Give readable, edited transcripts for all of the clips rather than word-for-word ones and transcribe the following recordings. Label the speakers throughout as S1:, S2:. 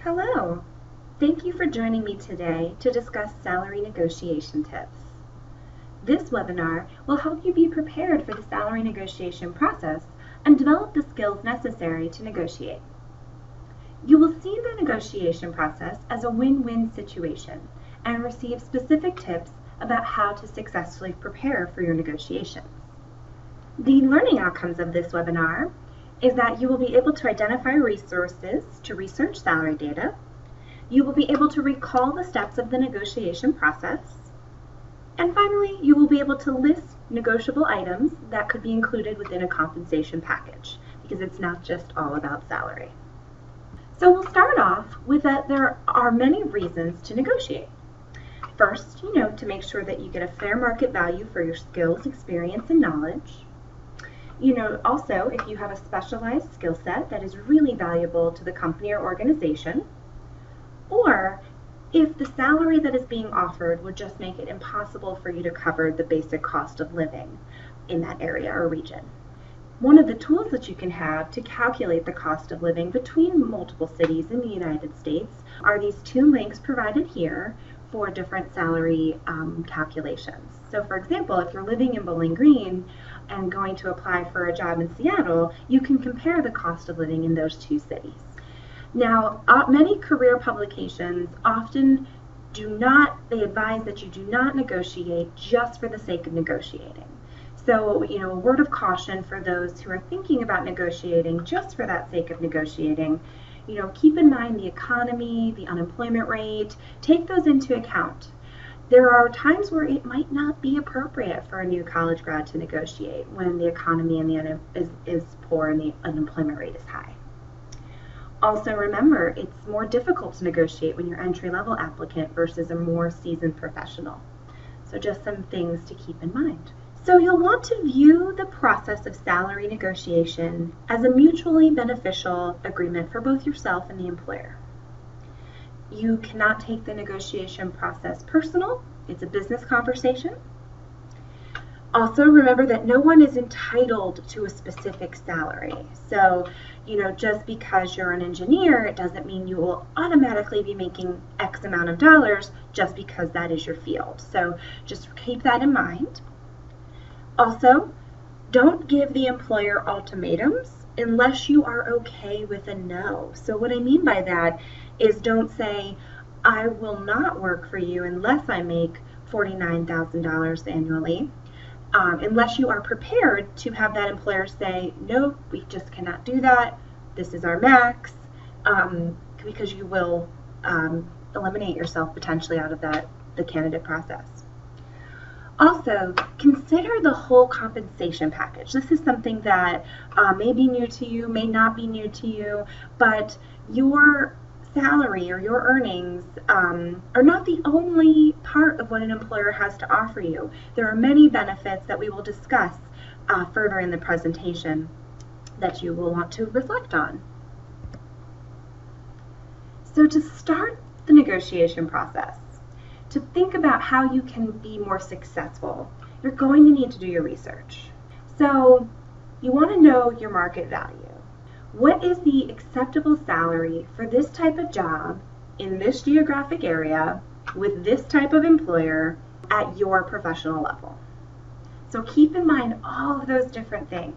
S1: Hello! Thank you for joining me today to discuss salary negotiation tips. This webinar will help you be prepared for the salary negotiation process and develop the skills necessary to negotiate. You will see the negotiation process as a win-win situation and receive specific tips about how to successfully prepare for your negotiations. The learning outcomes of this webinar is that you will be able to identify resources to research salary data. You will be able to recall the steps of the negotiation process. And finally, you will be able to list negotiable items that could be included within a compensation package, because it's not just all about salary. So we'll start off with that there are many reasons to negotiate. First, to make sure that you get a fair market value for your skills, experience, and knowledge. Also, if you have a specialized skill set that is really valuable to the company or organization, or if the salary that is being offered would just make it impossible for you to cover the basic cost of living in that area or region. One of the tools that you can have to calculate the cost of living between multiple cities in the United States are these two links provided here for different salary calculations. So for example, if you're living in Bowling Green and going to apply for a job in Seattle, you can compare the cost of living in those two cities. Now, many career publications often they advise that you do not negotiate just for the sake of negotiating. So, a word of caution for those who are thinking about negotiating just for that sake of negotiating, keep in mind the economy, the unemployment rate, take those into account. There are times where it might not be appropriate for a new college grad to negotiate when the economy and is poor and the unemployment rate is high. Also remember, it's more difficult to negotiate when you're entry-level applicant versus a more seasoned professional. So just some things to keep in mind. So you'll want to view the process of salary negotiation as a mutually beneficial agreement for both yourself and the employer. You cannot take the negotiation process personal. It's a business conversation. Also, remember that no one is entitled to a specific salary. So, just because you're an engineer, it doesn't mean you will automatically be making X amount of dollars just because that is your field. So just keep that in mind. Also, don't give the employer ultimatums unless you are okay with a no. So what I mean by that is don't say, I will not work for you unless I make $49,000 annually, unless you are prepared to have that employer say, no, we just cannot do that, this is our max, because you will eliminate yourself potentially out of the candidate process. Also, consider the whole compensation package. This is something that may be new to you, may not be new to you, but your salary or your earnings are not the only part of what an employer has to offer you. There are many benefits that we will discuss further in the presentation that you will want to reflect on. So to start the negotiation process, to think about how you can be more successful, you're going to need to do your research. So you want to know your market value. What is the acceptable salary for this type of job in this geographic area with this type of employer at your professional level? So keep in mind all of those different things,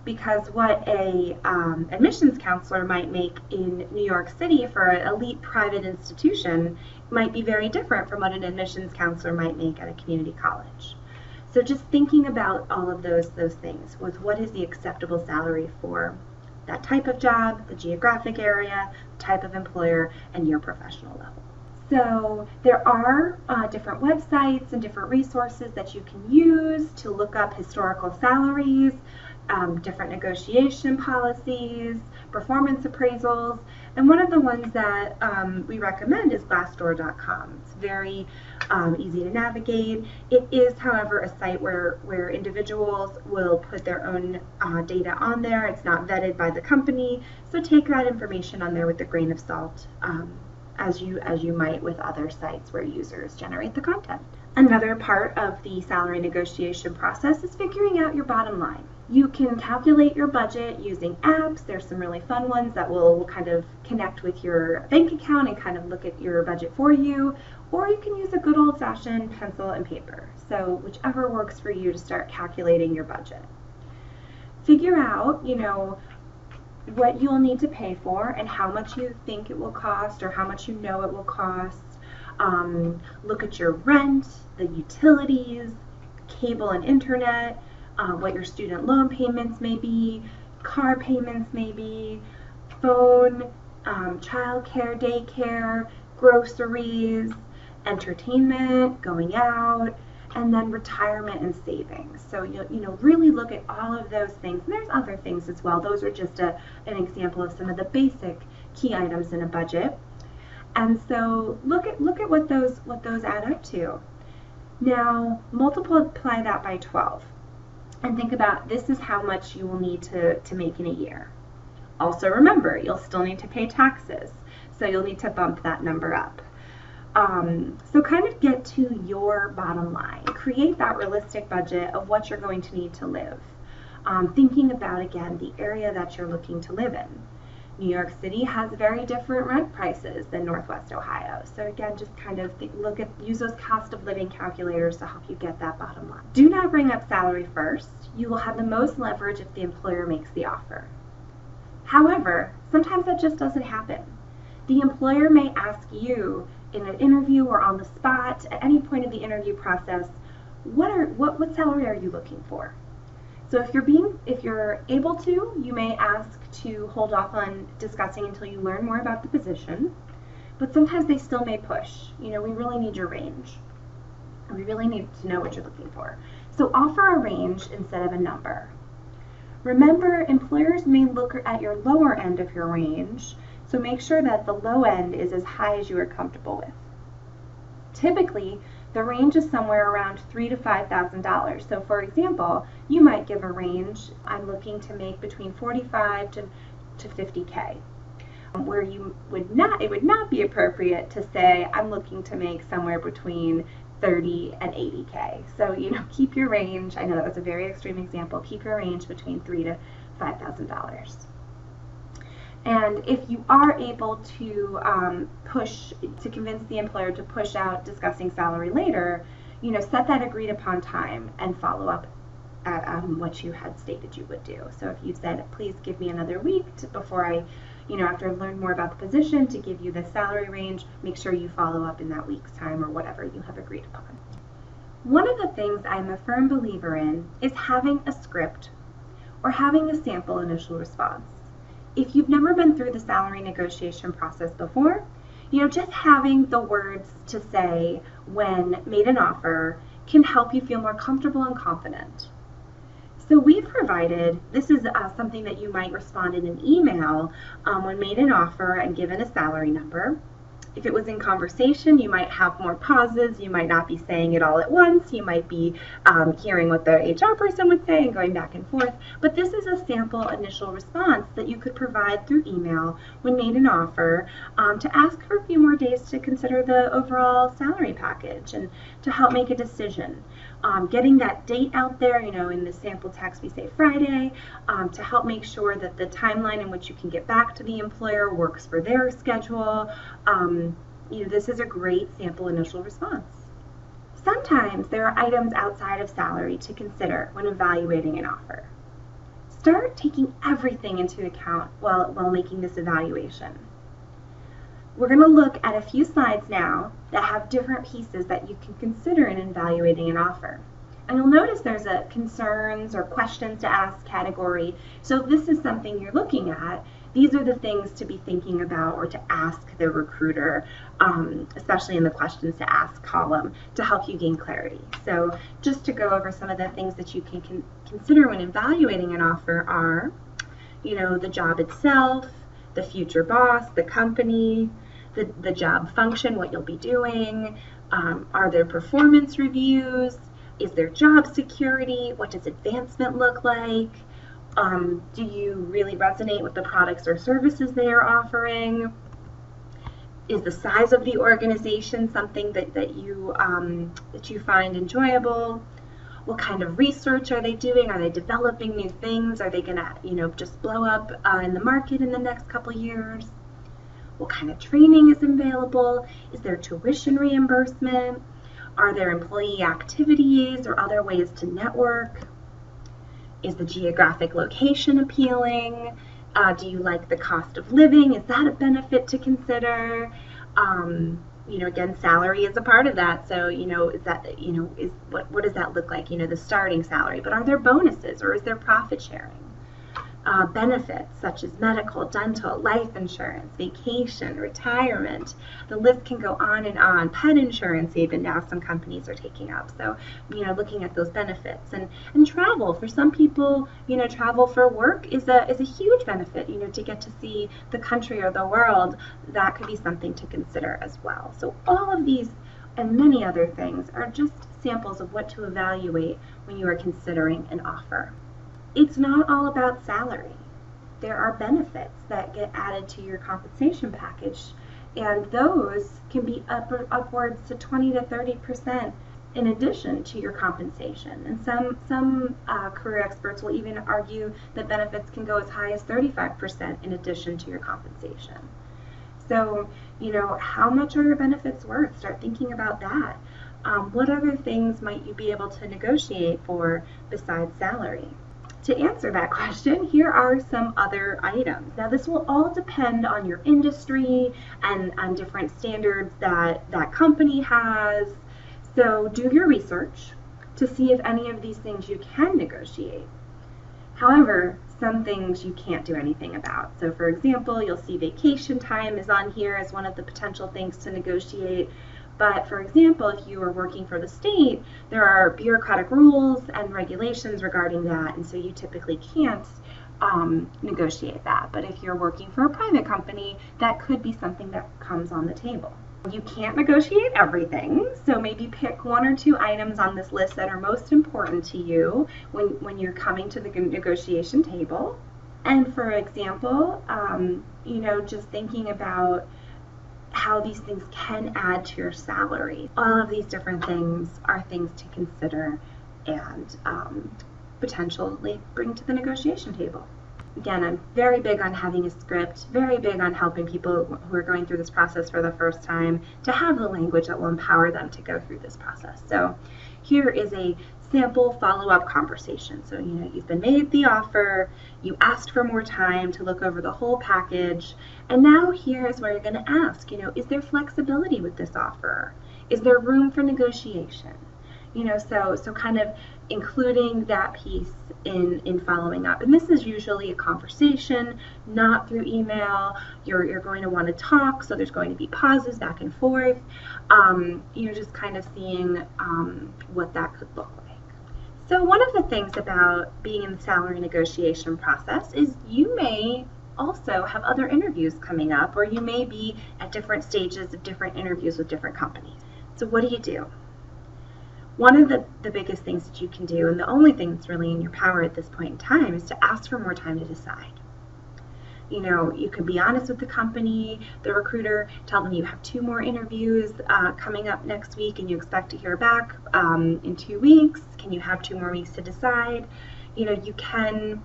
S1: because what a admissions counselor might make in New York City for an elite private institution might be very different from what an admissions counselor might make at a community college. So just thinking about all of those things with what is the acceptable salary for that type of job, the geographic area, type of employer, and your professional level. So there are different websites and different resources that you can use to look up historical salaries, different negotiation policies, performance appraisals, and one of the ones that we recommend is Glassdoor.com. It's very easy to navigate. It is, however, a site where individuals will put their own data on there. It's not vetted by the company, so take that information on there with a grain of salt, as you might with other sites where users generate the content. Another part of the salary negotiation process is figuring out your bottom line. You can calculate your budget using apps. There's some really fun ones that will kind of connect with your bank account and kind of look at your budget for you. Or you can use a good old-fashioned pencil and paper. So whichever works for you to start calculating your budget. Figure out, what you'll need to pay for and how much you think it will cost or how much you know it will cost. Look at your rent, the utilities, cable and internet, what your student loan payments may be, car payments may be, phone, childcare, daycare, groceries, entertainment, going out, and then retirement and savings. So really look at all of those things. And there's other things as well. Those are just an example of some of the basic key items in a budget. And so look at what those add up to. Now multiply that by 12. And think about, this is how much you will need to make in a year. Also remember, you'll still need to pay taxes, so you'll need to bump that number up. So kind of get to your bottom line. Create that realistic budget of what you're going to need to live. Thinking about, again, the area that you're looking to live in. New York City has very different rent prices than Northwest Ohio. So again, just kind of use those cost of living calculators to help you get that bottom line. Do not bring up salary first. You will have the most leverage if the employer makes the offer. However, sometimes that just doesn't happen. The employer may ask you in an interview or on the spot at any point of the interview process, what salary are you looking for? So if you're able to, you may ask to hold off on discussing until you learn more about the position, but sometimes they still may push. We really need your range. We really need to know what you're looking for. So offer a range instead of a number. Remember, employers may look at your lower end of your range, so make sure that the low end is as high as you are comfortable with. Typically, the range is somewhere around $3,000 to $5,000. So for example, you might give a range, I'm looking to make between 45 to 50K. Where it would not be appropriate to say, I'm looking to make somewhere between 30 and 80K. So, keep your range. I know that was a very extreme example. Keep your range between $3,000 to $5,000. And if you are able to convince the employer to push out discussing salary later, set that agreed upon time and follow up at what you had stated you would do. So if you said, please give me another week before I, after I've learned more about the position, to give you the salary range, make sure you follow up in that week's time or whatever you have agreed upon. One of the things I'm a firm believer in is having a script or having a sample initial response. If you've never been through the salary negotiation process before, just having the words to say when made an offer can help you feel more comfortable and confident. So we've provided, this is something that you might respond in an email when made an offer and given a salary number. If it was in conversation, you might have more pauses. You might not be saying it all at once. You might be hearing what the HR person would say and going back and forth. But this is a sample initial response that you could provide through email when made an offer to ask for a few more days to consider the overall salary package and to help make a decision. Getting that date out there, in the sample text we say Friday, to help make sure that the timeline in which you can get back to the employer works for their schedule. This is a great sample initial response. Sometimes there are items outside of salary to consider when evaluating an offer. Start taking everything into account while making this evaluation. We're going to look at a few slides now that have different pieces that you can consider in evaluating an offer. And you'll notice there's a concerns or questions to ask category. So if this is something you're looking at, these are the things to be thinking about or to ask the recruiter, especially in the questions to ask column, to help you gain clarity. So just to go over some of the things that you can consider when evaluating an offer are, the job itself, the future boss, the company, the job function, what you'll be doing, are there performance reviews, is there job security, what does advancement look like, do you really resonate with the products or services they are offering, is the size of the organization something that you find enjoyable, What kind of research are they doing? Are they developing new things? Are they going to, just blow up in the market in the next couple years? What kind of training is available? Is there tuition reimbursement? Are there employee activities or other ways to network? Is the geographic location appealing? Do you like the cost of living? Is that a benefit to consider? Again, salary is a part of that. So, is that, what does that look like? The starting salary. But are there bonuses or is there profit sharing? Benefits such as medical, dental, life insurance, vacation, retirement. The list can go on and on. Pet insurance even now some companies are taking up. So, looking at those benefits and travel. For some people, travel for work is a huge benefit, to get to see the country or the world. That could be something to consider as well. So all of these and many other things are just samples of what to evaluate when you are considering an offer. It's not all about salary. There are benefits that get added to your compensation package, and those can be upwards to 20 to 30% in addition to your compensation. And some career experts will even argue that benefits can go as high as 35% in addition to your compensation. So, how much are your benefits worth? Start thinking about that. What other things might you be able to negotiate for besides salary? To answer that question, here are some other items. Now, this will all depend on your industry and on different standards that that company has. So do your research to see if any of these things you can negotiate. However, some things you can't do anything about. So for example, you'll see vacation time is on here as one of the potential things to negotiate. But for example, if you are working for the state, there are bureaucratic rules and regulations regarding that, and so you typically can't negotiate that. But if you're working for a private company, that could be something that comes on the table. You can't negotiate everything, so maybe pick one or two items on this list that are most important to you when you're coming to the negotiation table. And for example, just thinking about how these things can add to your salary. All of these different things are things to consider and potentially bring to the negotiation table. Again, I'm very big on having a script, very big on helping people who are going through this process for the first time to have the language that will empower them to go through this process. So here is a sample follow-up conversation. So, you've been made the offer, you asked for more time to look over the whole package, and now here's where you're going to ask, is there flexibility with this offer? Is there room for negotiation? So kind of including that piece in following up. And this is usually a conversation, not through email. You're going to want to talk, so there's going to be pauses back and forth. Just kind of seeing what that could look like. So one of the things about being in the salary negotiation process is you may also have other interviews coming up, or you may be at different stages of different interviews with different companies. So what do? One of the biggest things that you can do, and the only thing that's really in your power at this point in time, is to ask for more time to decide. You can be honest with the company, the recruiter, tell them you have 2 more interviews coming up next week and you expect to hear back in 2 weeks. Can you have 2 more weeks to decide? You can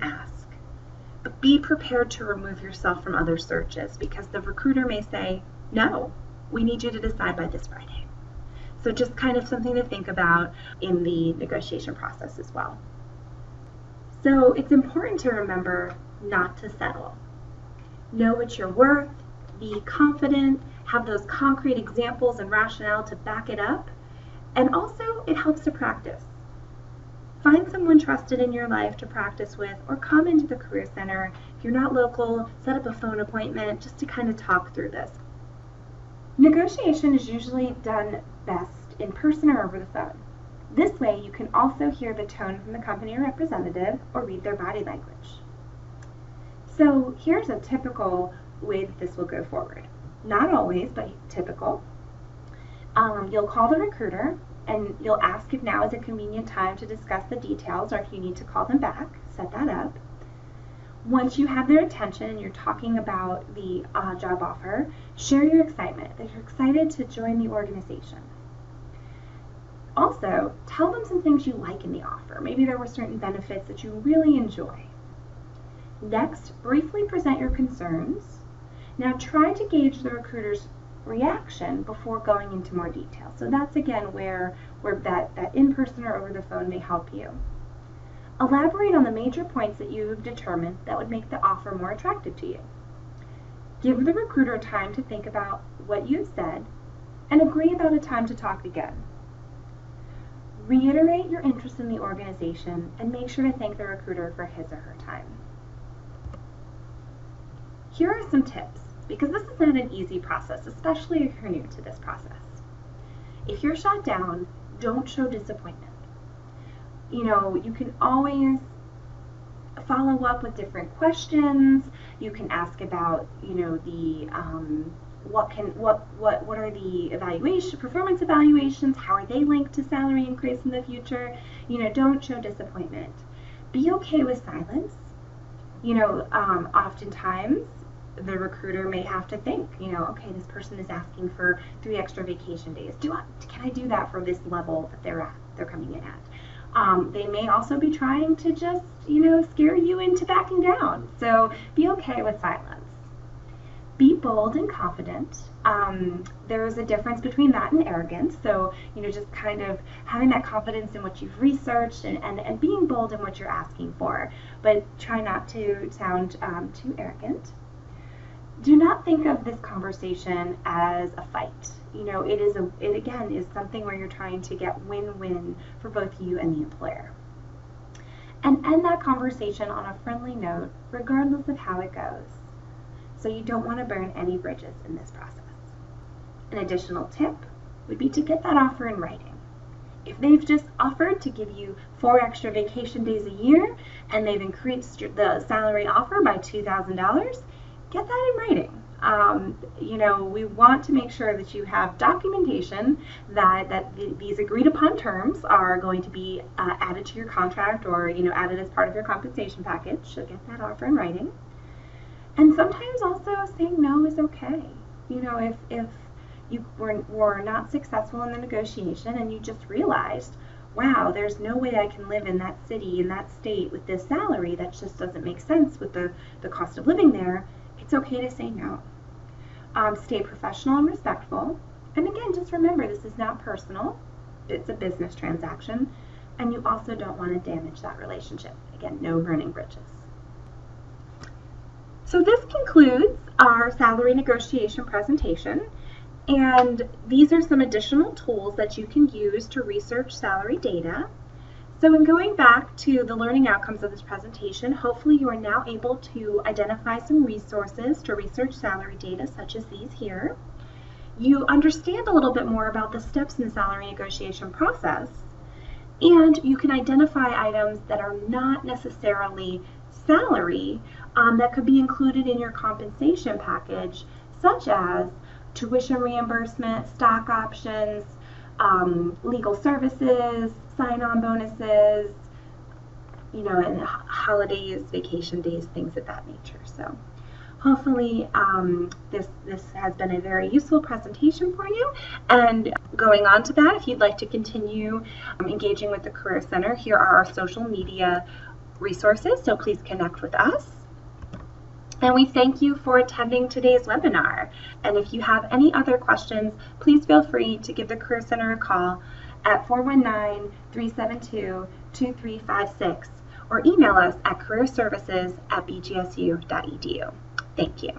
S1: ask. But be prepared to remove yourself from other searches, because the recruiter may say, no, we need you to decide by this Friday. So just kind of something to think about in the negotiation process as well. So it's important to remember not to settle. Know what you're worth, be confident, have those concrete examples and rationale to back it up, and also it helps to practice. Find someone trusted in your life to practice with, or come into the Career Center. If you're not local, set up a phone appointment just to kind of talk through this. Negotiation is usually done best in person or over the phone. This way you can also hear the tone from the company representative or read their body language. So here's a typical way that this will go forward. Not always, but typical. You'll call the recruiter and you'll ask if now is a convenient time to discuss the details, or if you need to call them back, set that up. Once you have their attention and you're talking about the job offer, share your excitement, that you're excited to join the organization. Also, tell them some things you like in the offer. Maybe there were certain benefits that you really enjoy. Next, briefly present your concerns. Now try to gauge the recruiter's reaction before going into more detail. So that's again where that in-person or over the phone may help you. Elaborate on the major points that you've determined that would make the offer more attractive to you. Give the recruiter time to think about what you've said and agree about a time to talk again. Reiterate your interest in the organization and make sure to thank the recruiter for his or her time. Here are some tips, because this is not an easy process, especially if you're new to this process. If you're shot down, don't show disappointment. You can always follow up with different questions. You can ask about, what are the performance evaluations? How are they linked to salary increase in the future? Don't show disappointment. Be okay with silence. Oftentimes the recruiter may have to think, okay, this person is asking for 3 extra vacation days. Can I do that for this level that they're coming in at? They may also be trying to just, scare you into backing down. So be okay with silence. Be bold and confident. There is a difference between that and arrogance. So, just kind of having that confidence in what you've researched and being bold in what you're asking for. But try not to sound too arrogant. Do not think of this conversation as a fight. It again is something where you're trying to get win-win for both you and the employer. And end that conversation on a friendly note, regardless of how it goes. So you don't want to burn any bridges in this process. An additional tip would be to get that offer in writing. If they've just offered to give you 4 extra vacation days a year and they've increased the salary offer by $2,000, get that in writing. We want to make sure that you have documentation that these agreed upon terms are going to be added to your contract or added as part of your compensation package. So get that offer in writing. And sometimes also saying no is okay. If you were not successful in the negotiation and you just realized, wow, there's no way I can live in that city, in that state with this salary, that just doesn't make sense with the cost of living there, it's okay to say no. Stay professional and respectful. And again, just remember, this is not personal. It's a business transaction. And you also don't want to damage that relationship. Again, no burning bridges. So this concludes our salary negotiation presentation. And these are some additional tools that you can use to research salary data. So in going back to the learning outcomes of this presentation, hopefully you are now able to identify some resources to research salary data, such as these here. You understand a little bit more about the steps in the salary negotiation process, and you can identify items that are not necessarily salary that could be included in your compensation package, such as tuition reimbursement, stock options, legal services, sign-on bonuses, and holidays, vacation days, things of that nature. So hopefully this has been a very useful presentation for you. And going on to that, if you'd like to continue engaging with the Career Center, here are our social media resources, so please connect with us. And we thank you for attending today's webinar. And if you have any other questions, please feel free to give the Career Center a call at 419-372-2356 or email us at careerservices@bgsu.edu. Thank you.